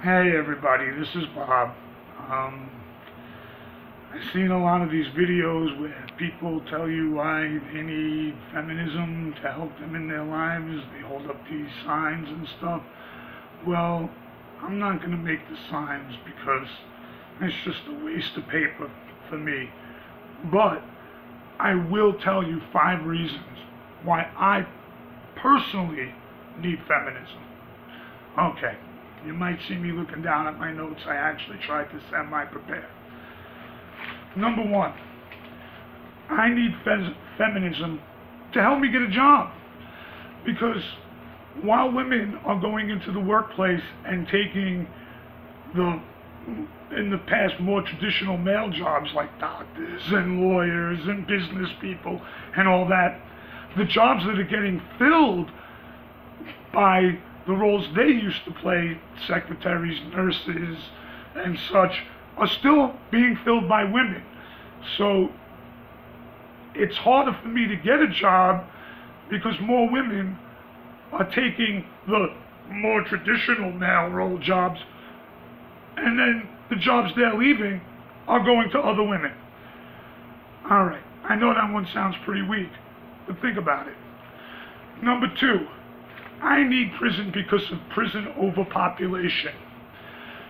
Hey everybody, this is Bob. I've seen a lot of these videos where people tell you why they need feminism to help them in their lives. They hold up these signs and stuff. Well, I'm not going to make the signs because it's just a waste of paper for me. But I will tell you 5 reasons why I personally need feminism. Okay. You might see me looking down at my notes. I actually tried to semi-prepare. Number 1, I need feminism to help me get a job. Because while women are going into the workplace and taking in the past, more traditional male jobs like doctors and lawyers and business people and all that, the jobs that are getting filled by the roles they used to play, secretaries, nurses, and such, are still being filled by women. So it's harder for me to get a job because more women are taking the more traditional male role jobs, and then the jobs they're leaving are going to other women. Alright, I know that one sounds pretty weak, but think about it. Number 2, I need prison because of prison overpopulation.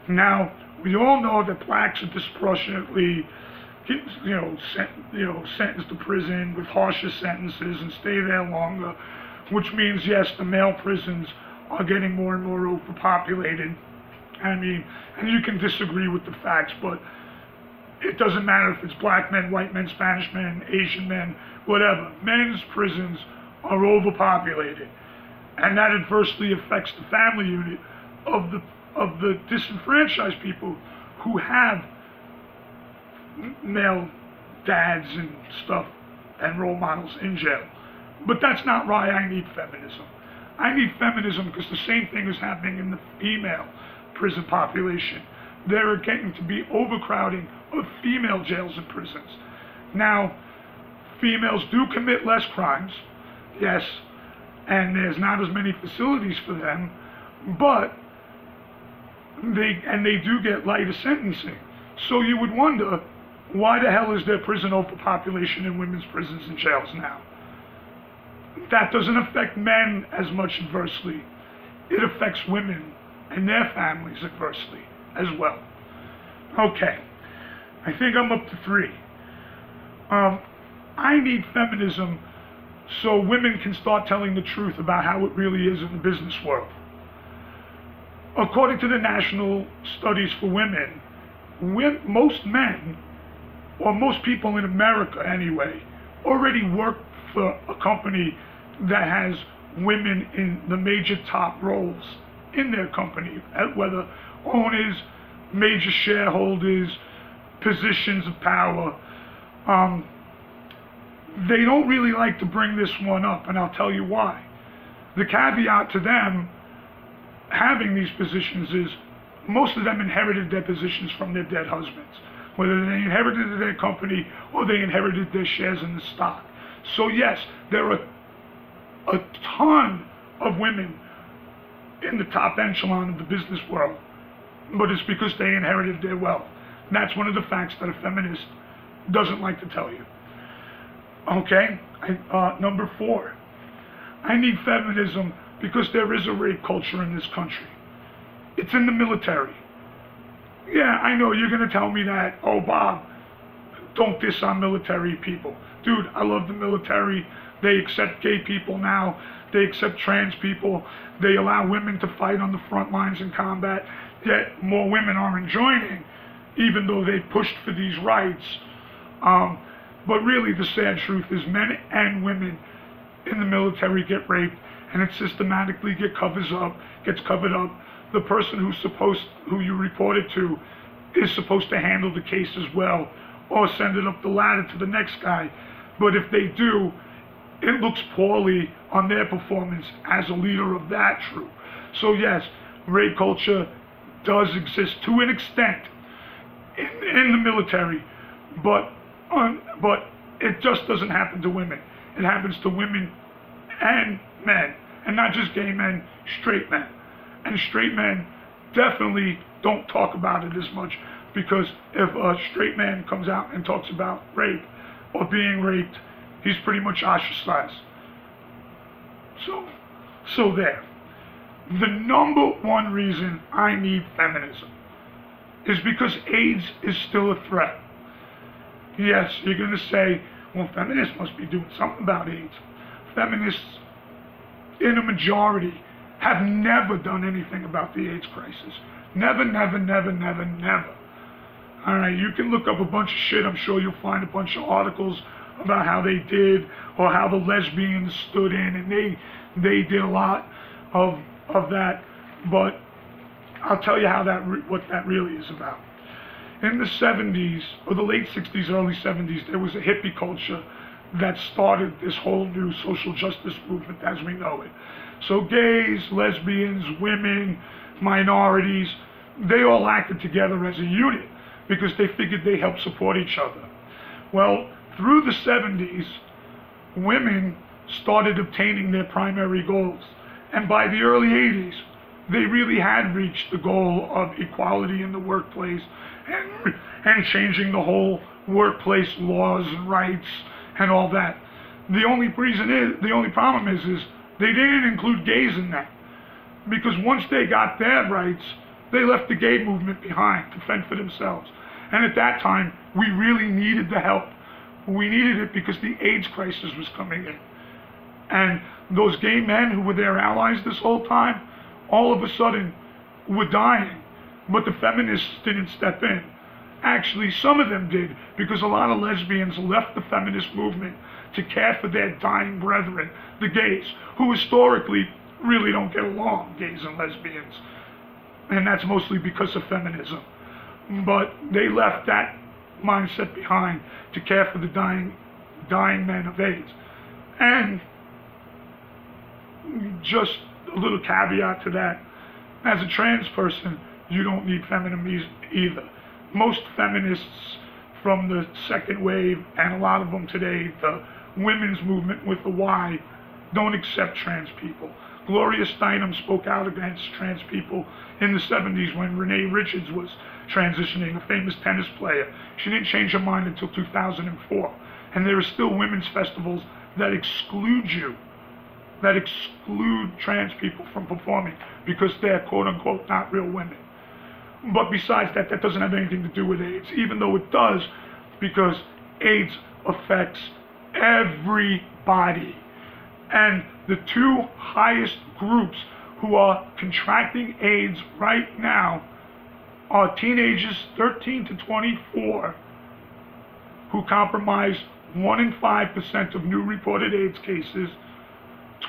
Now, we all know that blacks are disproportionately, sentenced to prison with harsher sentences and stay there longer, which means, yes, the male prisons are getting more and more overpopulated. I mean, and you can disagree with the facts, but it doesn't matter if it's black men, white men, Spanish men, Asian men, whatever. Men's prisons are overpopulated. And that adversely affects the family unit of the disenfranchised people who have male dads and stuff and role models in jail. But that's not why I need feminism. I need feminism because the same thing is happening in the female prison population. There are getting to be overcrowding of female jails and prisons. Now, females do commit less crimes, yes, and there's not as many facilities for them, but they do get lighter sentencing. So you would wonder, why the hell is there prison overpopulation in women's prisons and jails now? That doesn't affect men as much adversely. It affects women and their families adversely as well. Okay, I think I'm up to 3. I need feminism so women can start telling the truth about how it really is in the business world. According to the National Studies for Women, most men, or most people in America anyway, already work for a company that has women in the major top roles in their company, whether owners, major shareholders, positions of power. They don't really like to bring this one up, and I'll tell you why. The caveat to them having these positions is most of them inherited their positions from their dead husbands, whether they inherited their company or they inherited their shares in the stock. So yes, there are a ton of women in the top echelon of the business world, but it's because they inherited their wealth. And that's one of the facts that a feminist doesn't like to tell you. Okay, number 4, I need feminism because there is a rape culture in this country. It's in the military. Yeah, I know you're going to tell me that, oh Bob, don't diss on military people. Dude, I love the military. They accept gay people now. They accept trans people. They allow women to fight on the front lines in combat. Yet more women aren't joining, even though they pushed for these rights. But really, the sad truth is men and women in the military get raped, and it systematically gets covered up. The person who you report it to is supposed to handle the case as well, or send it up the ladder to the next guy. But if they do, it looks poorly on their performance as a leader of that troop. So yes, rape culture does exist to an extent in the military, but it just doesn't happen to women. It happens to women and men, and not just gay men, straight men. And straight men definitely don't talk about it as much, because if a straight man comes out and talks about rape or being raped, he's pretty much ostracized. So there. The number one reason I need feminism is because AIDS is still a threat. Yes, you're going to say, well, feminists must be doing something about AIDS. Feminists, in a majority, have never done anything about the AIDS crisis. Never, never, never, never, never. All right, you can look up a bunch of shit. I'm sure you'll find a bunch of articles about how they did, or how the lesbians stood in, and they did a lot of that. But I'll tell you how what that really is about. In the 70s, or the late 60s, early 70s, there was a hippie culture that started this whole new social justice movement as we know it. So gays, lesbians, women, minorities, they all acted together as a unit because they figured they helped support each other. Well, through the 70s, women started obtaining their primary goals. And by the early 80s, they really had reached the goal of equality in the workplace and changing the whole workplace laws and rights and all that. The only problem is they didn't include gays in that. Because once they got their rights, they left the gay movement behind to fend for themselves. And at that time, we really needed the help. We needed it because the AIDS crisis was coming in. And those gay men who were their allies this whole time, all of a sudden were dying. But the feminists didn't step in. Actually, some of them did, because a lot of lesbians left the feminist movement to care for their dying brethren, the gays, who historically really don't get along, gays and lesbians. And that's mostly because of feminism. But they left that mindset behind to care for the dying men of AIDS. And just a little caveat to that, as a trans person, you don't need feminism either. Most feminists from the second wave, and a lot of them today, the women's movement with the Y, don't accept trans people. Gloria Steinem spoke out against trans people in the 70s when Renee Richards was transitioning, a famous tennis player. She didn't change her mind until 2004. And there are still women's festivals that exclude trans people from performing because they're quote-unquote not real women. But besides that, that doesn't have anything to do with AIDS, even though it does, because AIDS affects everybody. And the two highest groups who are contracting AIDS right now are teenagers 13 to 24 who comprise 1 in 5% of new reported AIDS cases,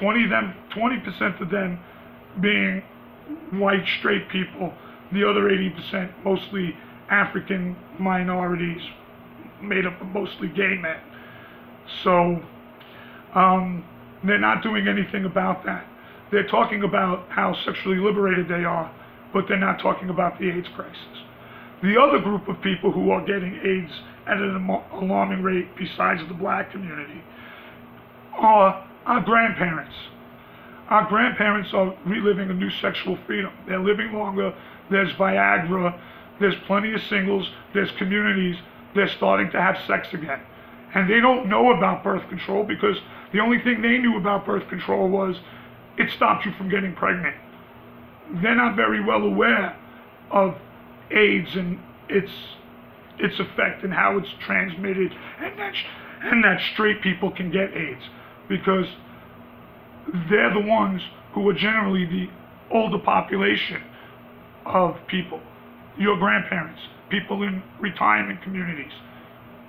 20% of them being white straight people, the other 80% mostly African minorities made up of mostly gay men. So they're not doing anything about that. They're talking about how sexually liberated they are, but they're not talking about the AIDS crisis. The other group of people who are getting AIDS at an alarming rate besides the black community are our grandparents. Our grandparents are reliving a new sexual freedom. They're living longer. There's Viagra. There's plenty of singles. There's communities. They're starting to have sex again. And they don't know about birth control because the only thing they knew about birth control was it stopped you from getting pregnant. They're not very well aware of AIDS and its effect and how it's transmitted, and that straight people can get AIDS, because they're the ones who are generally the older population of people. Your grandparents, people in retirement communities.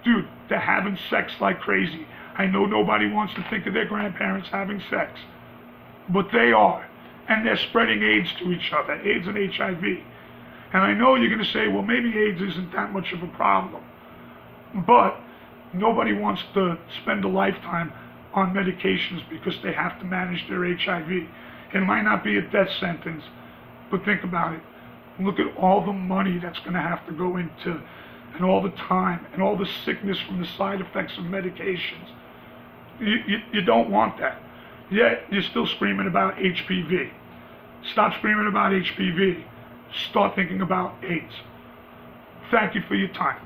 Dude, they're having sex like crazy. I know nobody wants to think of their grandparents having sex, but they are. And they're spreading AIDS to each other, AIDS and HIV. And I know you're going to say, well, maybe AIDS isn't that much of a problem. But nobody wants to spend a lifetime on medications because they have to manage their HIV. It might not be a death sentence, but think about it. Look at all the money that's going to have to go into, and all the time, and all the sickness from the side effects of medications. You don't want that. Yet, you're still screaming about HPV. Stop screaming about HPV. start thinking about AIDS. Thank you for your time.